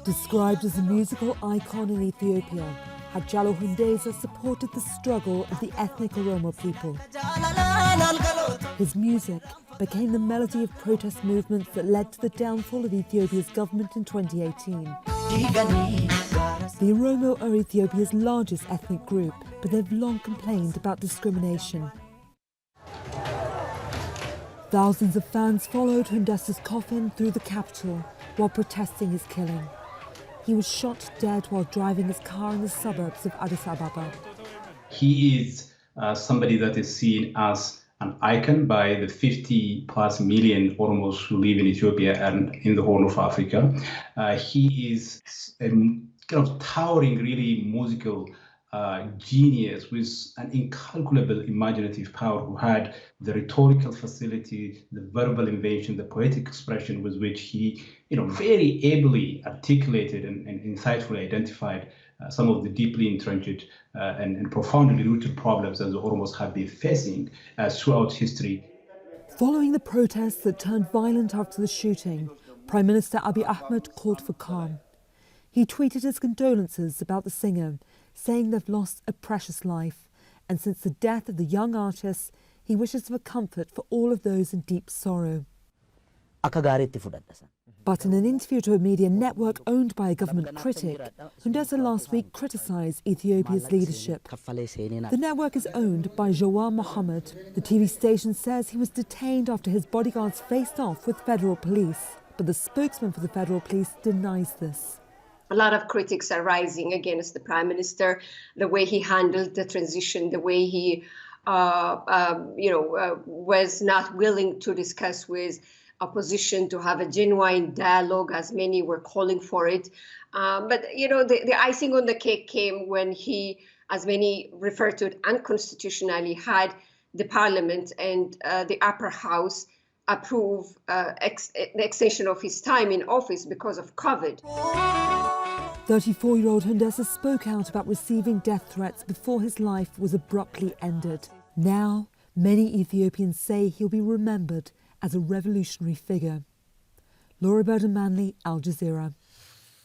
Described as a musical icon in Ethiopia, Hachalu Hundessa supported the struggle of the ethnic Oromo people. His music became the melody of protest movements that led to the downfall of Ethiopia's government in 2018. The Oromo are Ethiopia's largest ethnic group, but they've long complained about discrimination. Thousands of fans followed Hundessa's coffin through the capital while protesting his killing. He was shot dead while driving his car in the suburbs of Addis Ababa. He is somebody that is seen as an icon by the 50+ million Oromos who live in Ethiopia and in the Horn of Africa. He is a kind of towering, really musical genius with an incalculable imaginative power, who had the rhetorical facility, the verbal invention, the poetic expression with which he, very ably articulated and insightfully identified some of the deeply entrenched and profoundly rooted problems that the Oromos have been facing throughout history. Following the protests that turned violent after the shooting, Prime Minister Abiy Ahmed called for calm. He tweeted his condolences about the singer, saying they've lost a precious life, and since the death of the young artist, he wishes for comfort for all of those in deep sorrow. But in an interview to a media network owned by a government critic, Hundessa last week criticised Ethiopia's leadership. The network is owned by Jawar Mohammed. The TV station says he was detained after his bodyguards faced off with federal police, but the spokesman for the federal police denies this. A lot of critics are rising against the Prime Minister, the way he handled the transition, the way he, was not willing to discuss with opposition, to have a genuine dialogue, as many were calling for it. But the icing on the cake came when he, as many refer to it unconstitutionally, had the Parliament and the upper house approve the extension of his time in office because of COVID. 34-year-old Hundessa spoke out about receiving death threats before his life was abruptly ended. Now, many Ethiopians say he'll be remembered as a revolutionary figure. Burdon-Manley, Al Jazeera.